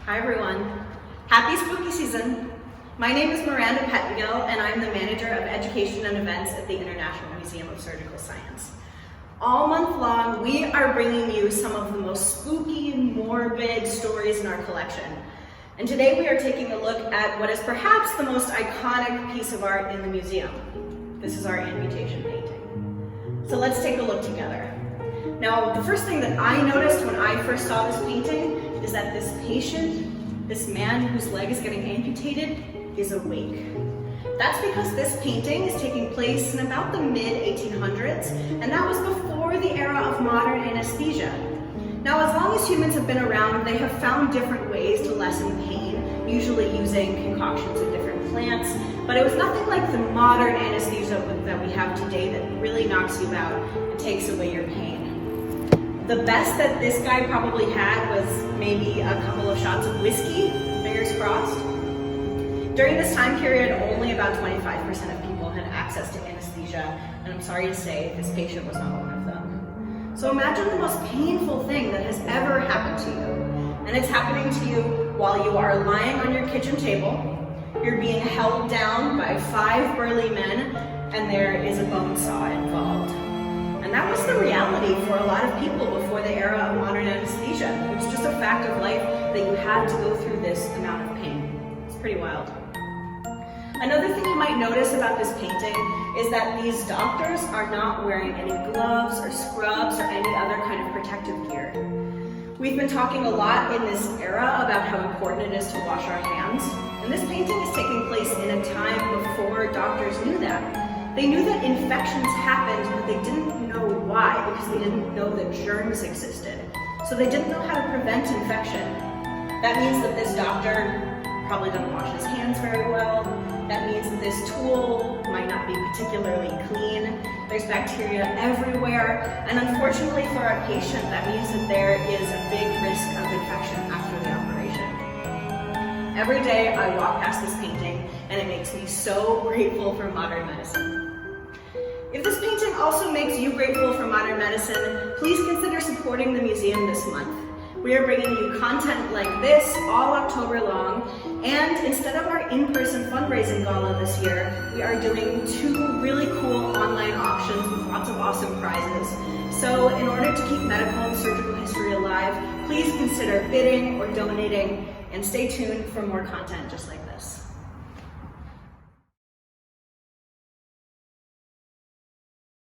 Hi everyone. Happy spooky season. My name is Miranda Pettengill and I'm the Manager of Education and Events at the International Museum of Surgical Science. All month long, we are bringing you some of the most spooky and morbid stories in our collection. And today we are taking a look at what is perhaps the most iconic piece of art in the museum. This is our Amputation Painting. So let's take a look together. Now, the first thing that I noticed when I first saw this painting is that this patient, this man whose leg is getting amputated, is awake. That's because this painting is taking place in about the mid-1800s, and that was before the era of modern anesthesia. Now, as long as humans have been around, they have found different ways to lessen pain, usually using concoctions of different plants, but it was nothing like the modern anesthesia that we have today that really knocks you out and takes away your pain. The best that this guy probably had was maybe a couple of shots of whiskey, fingers crossed. During this time period, only about 25% of people had access to anesthesia, and I'm sorry to say, this patient was not one of them. So imagine the most painful thing that has ever happened to you, and it's happening to you while you are lying on your kitchen table, you're being held down by 5 burly men, and there is a bone saw involved. And that was the reality for a lot of people before the era of modern anesthesia. It was just a fact of life that you had to go through this amount of pain. It's pretty wild. Another thing you might notice about this painting is that these doctors are not wearing any gloves or scrubs or any other kind of protective gear. We've been talking a lot in this era about how important it is to wash our hands, and this painting is taking place in a time before doctors knew that. They knew that infections happened, but they didn't know why, because they didn't know that germs existed. So they didn't know how to prevent infection. That means that this doctor probably doesn't wash his hands very well. That means that this tool might not be particularly clean. There's bacteria everywhere. And unfortunately for our patient, that means that there is a big risk of infection after the operation. Every day I walk past this painting and it makes me so grateful for modern medicine. If this painting also makes you grateful for modern medicine, please consider supporting the museum this month. We are bringing you content like this all October long, and instead of our in-person fundraising gala this year, we are doing 2 really cool online auctions with lots of awesome prizes. So in order to keep medical and surgical history alive, please consider bidding or donating, and stay tuned for more content just like this.